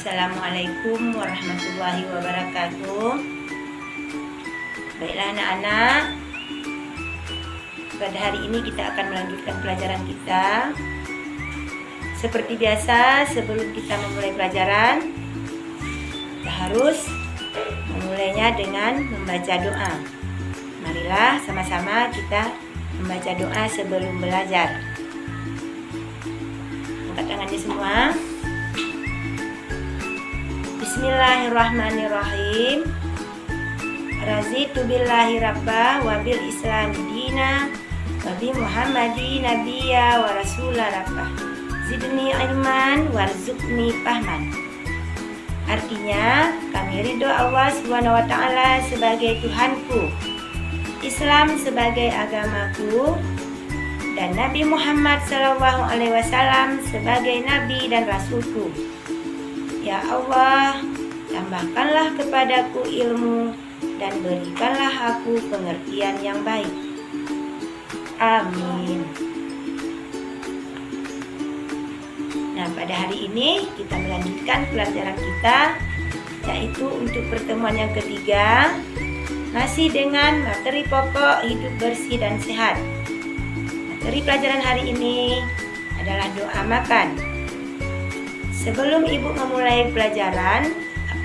Assalamualaikum warahmatullahi wabarakatuh. Baiklah anak-anak, pada hari ini kita akan melanjutkan pelajaran kita. Seperti biasa, sebelum kita memulai pelajaran, kita harus memulainya dengan membaca doa. Marilah sama-sama kita membaca doa sebelum belajar. Angkat tangannya semua. Bismillahirrahmanirrahim. Razitu billahi rabba wa bil islami dina wa bi muhammadi nabiyya wa rasula rabbah. Zidni ilman warzuqni fahman. Artinya, kami ridho Allah Subhanahu wa taala sebagai Tuhanku, Islam sebagai agamaku, dan Nabi Muhammad sallallahu alaihi wasallam sebagai nabi dan rasulku. Ya Allah, tambahkanlah kepadaku ilmu dan berikanlah aku pengertian yang baik. Amin. Nah, pada hari ini kita melanjutkan pelajaran kita, yaitu untuk pertemuan yang ketiga, masih dengan materi pokok hidup bersih dan sehat. Materi pelajaran hari ini adalah doa makan. Sebelum Ibu memulai pelajaran,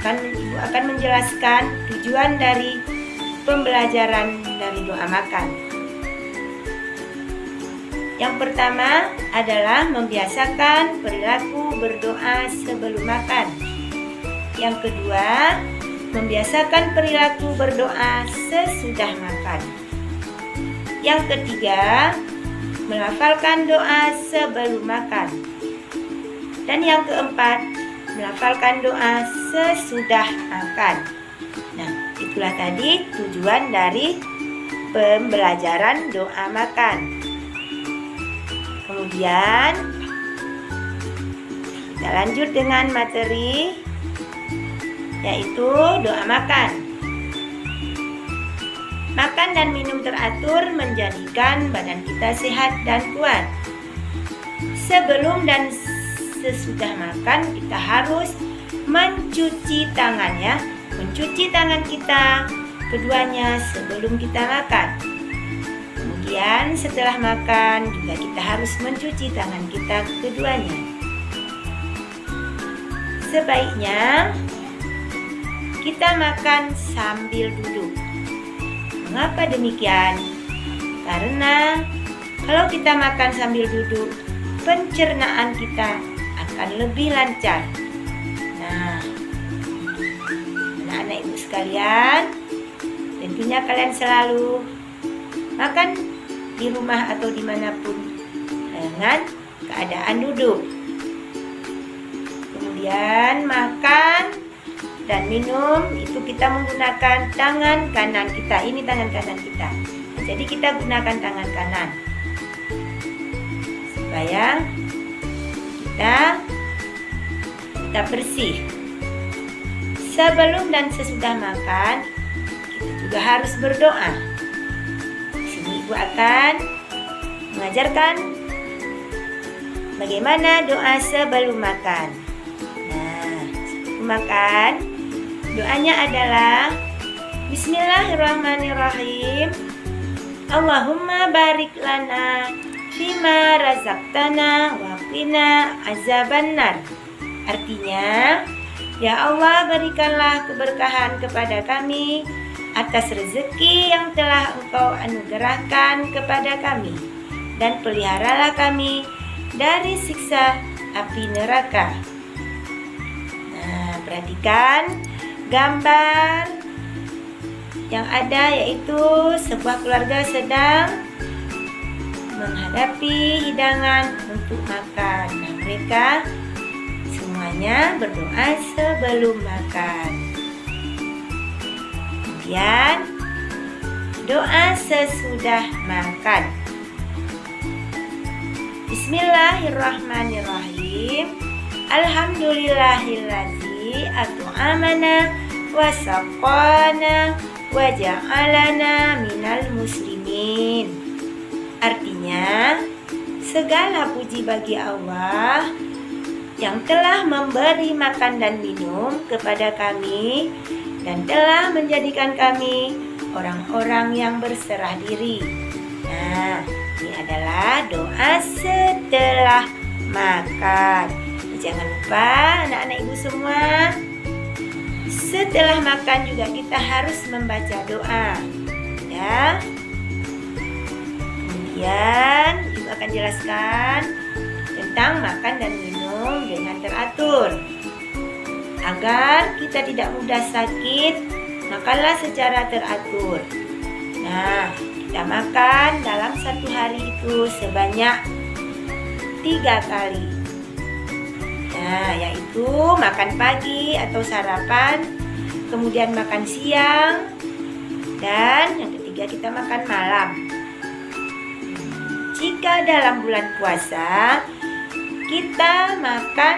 Ibu akan menjelaskan tujuan dari pembelajaran dari doa makan. Yang pertama adalah membiasakan perilaku berdoa sebelum makan. Yang kedua, membiasakan perilaku berdoa sesudah makan. Yang ketiga, melafalkan doa sebelum makan. Dan yang keempat, melafalkan doa sesudah makan. Nah, itulah tadi tujuan dari pembelajaran doa makan. Kemudian kita lanjut dengan materi, yaitu doa makan. Makan dan minum teratur menjadikan badan kita sehat dan kuat. Sebelum dan sesudah makan kita harus mencuci tangan ya. Mencuci tangan kita keduanya sebelum kita makan. Kemudian setelah makan juga kita harus mencuci tangan kita keduanya. Sebaiknya kita makan sambil duduk. Mengapa demikian? Karena kalau kita makan sambil duduk, pencernaan kita akan lebih lancar. Nah, anak-anak ibu sekalian, tentunya kalian selalu makan di rumah atau dimanapun dengan keadaan duduk. Kemudian makan dan minum itu kita menggunakan tangan kanan kita. Ini tangan kanan kita. Nah, jadi kita gunakan tangan kanan supaya kita bersih. Sebelum dan sesudah makan kita juga harus berdoa. Di sini Ibu akan mengajarkan bagaimana doa sebelum makan. Nah, sebelum makan doanya adalah Bismillahirrahmanirrahim. Allahumma barik lana fima razaqtana wa qina azabannar. Artinya, ya Allah, berikanlah keberkahan kepada kami atas rezeki yang telah Engkau anugerahkan kepada kami, dan peliharalah kami dari siksa api neraka. Nah, perhatikan gambar yang ada, yaitu sebuah keluarga sedang menghadapi hidangan untuk makan. Nah, mereka semuanya berdoa sebelum makan. Kemudian doa sesudah makan. Bismillahirrahmanirrahim. Alhamdulillahillazi at'amana wa saqana wa ja'alana minal muslimin. Artinya, segala puji bagi Allah yang telah memberi makan dan minum kepada kami dan telah menjadikan kami orang-orang yang berserah diri. Nah, ini adalah doa setelah makan. Jangan lupa anak-anak ibu semua, setelah makan juga kita harus membaca doa, ya. Kemudian ibu akan jelaskan tentang makan dan minum dengan teratur. Agar kita tidak mudah sakit, makanlah secara teratur. Nah, kita makan dalam satu hari itu sebanyak 3 kali. Nah, yaitu makan pagi atau sarapan, kemudian makan siang, dan yang ketiga kita makan malam. Jika dalam bulan puasa kita makan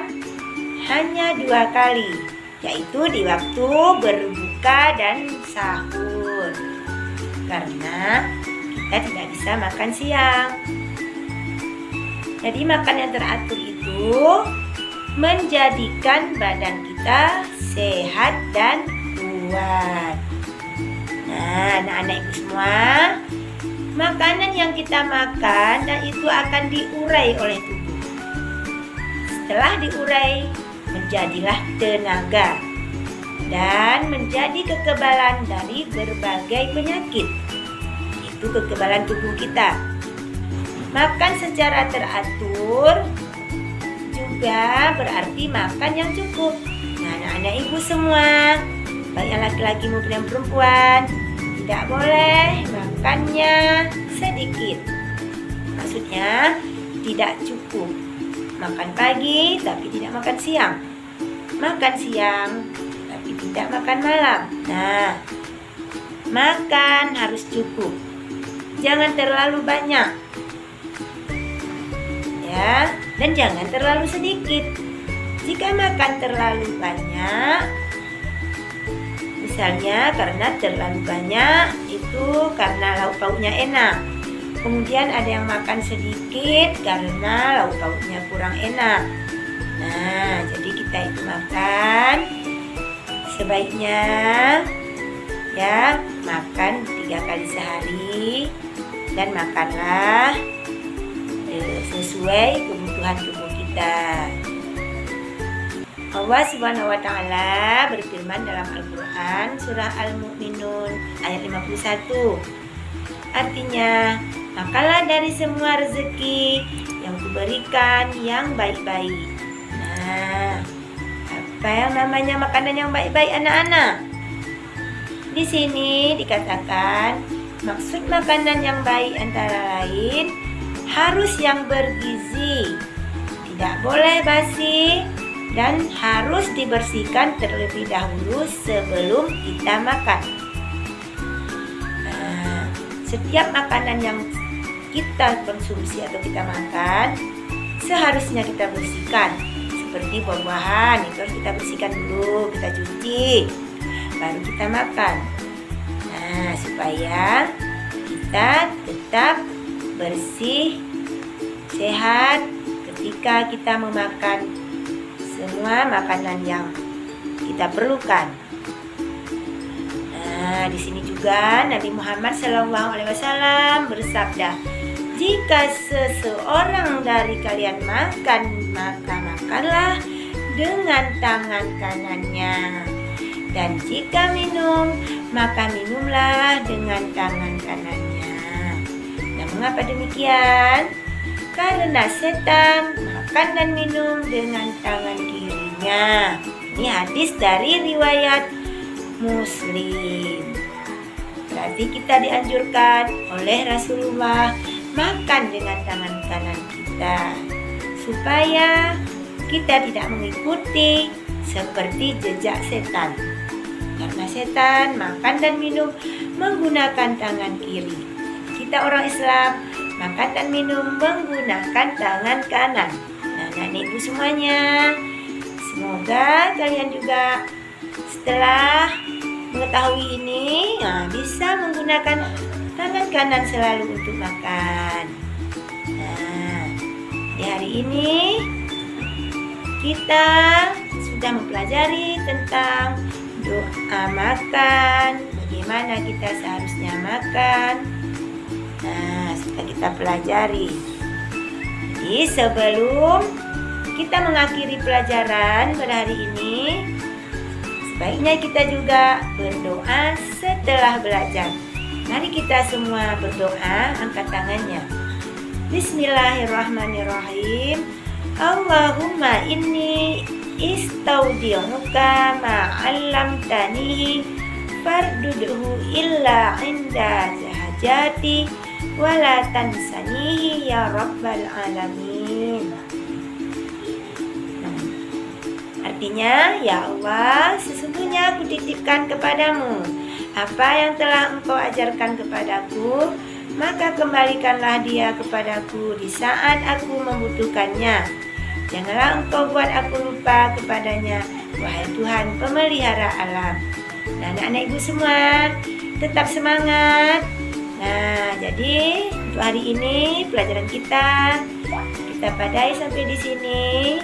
hanya 2 kali, yaitu di waktu berbuka dan sahur, karena kita tidak bisa makan siang. Jadi makan yang teratur itu menjadikan badan kita sehat dan kuat. Nah, anak-anak ibu semua, makanan yang kita makan dan itu akan diurai oleh tubuh. Setelah diurai, menjadilah tenaga dan menjadi kekebalan dari berbagai penyakit. Itu kekebalan tubuh kita. Makan secara teratur juga berarti makan yang cukup. Nah, anak-anak ibu semua, baik yang laki-laki maupun yang perempuan, tidak boleh makannya sedikit. Maksudnya tidak cukup. Makan pagi tapi tidak makan siang. Makan siang tapi tidak makan malam. Nah, makan harus cukup. Jangan terlalu banyak. Ya, dan jangan terlalu sedikit. Jika makan terlalu banyak, misalnya karena terlalu banyak itu karena lauk pauknya enak. Kemudian ada yang makan sedikit karena lauk pauknya kurang enak. Nah, jadi kita itu makan sebaiknya ya makan 3 kali sehari dan makanlah sesuai kebutuhan tubuh kita. Allah Subhanahu wa Ta'ala berfirman dalam Al-Quran surah Al-Mu'minun ayat 51. Artinya, makanlah dari semua rezeki yang kuberikan yang baik-baik. Nah, apa yang namanya makanan yang baik-baik anak-anak? Di sini dikatakan maksud makanan yang baik antara lain harus yang bergizi, tidak boleh basi, dan harus dibersihkan terlebih dahulu sebelum kita makan. Nah, setiap makanan yang kita konsumsi atau kita makan seharusnya kita bersihkan. Seperti buah-buahan itu harus kita bersihkan dulu, kita cuci, baru kita makan. Nah, supaya kita tetap bersih, sehat ketika kita memakan semua makanan yang kita perlukan. Nah, di sini juga Nabi Muhammad SAW bersabda, jika seseorang dari kalian makan, maka makanlah dengan tangan kanannya. Dan jika minum, maka minumlah dengan tangan kanannya. Nah, mengapa demikian? Karena setan makan dan minum dengan tangan kirinya. Ini hadis dari riwayat Muslim. Berarti kita dianjurkan oleh Rasulullah makan dengan tangan kanan kita, supaya kita tidak mengikuti seperti jejak setan. Karena setan makan dan minum menggunakan tangan kiri. Kita orang Islam makan dan minum menggunakan tangan kanan. Nah, anak ibu semuanya, semoga kalian juga setelah mengetahui ini bisa menggunakan tangan kanan selalu untuk makan. Nah, di hari ini kita sudah mempelajari tentang doa makan, bagaimana kita seharusnya makan. Nah, sudah kita pelajari. Jadi sebelum kita mengakhiri pelajaran pada hari ini, sebaiknya kita juga berdoa setelah belajar. Mari kita semua berdoa, angkat tangannya. Bismillahirrahmanirrahim. Allahumma inni istaudi'uka ma'allamtanihi fardudhu illa inda zahajati wala tansanihi ya rabbal alamin. Artinya, ya Allah, sesungguhnya aku titipkan kepadamu apa yang telah engkau ajarkan kepadaku, maka kembalikanlah dia kepadaku di saat aku membutuhkannya. Janganlah engkau buat aku lupa kepadanya, wahai Tuhan pemelihara alam. Nah, anak-anak ibu semua, tetap semangat. Nah, jadi untuk hari ini pelajaran kita padai sampai di sini.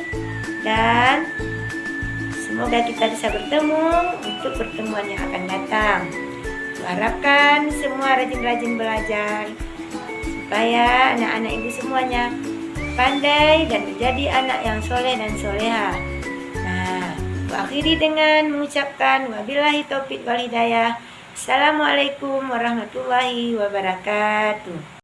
Dan semoga kita bisa bertemu untuk pertemuan yang akan datang. Harapkan semua rajin-rajin belajar supaya anak-anak ibu semuanya pandai dan menjadi anak yang soleh dan soleha. Nah, akhiri dengan mengucapkan wabillahi taufiq wal hidayah. Assalamualaikum warahmatullahi wabarakatuh.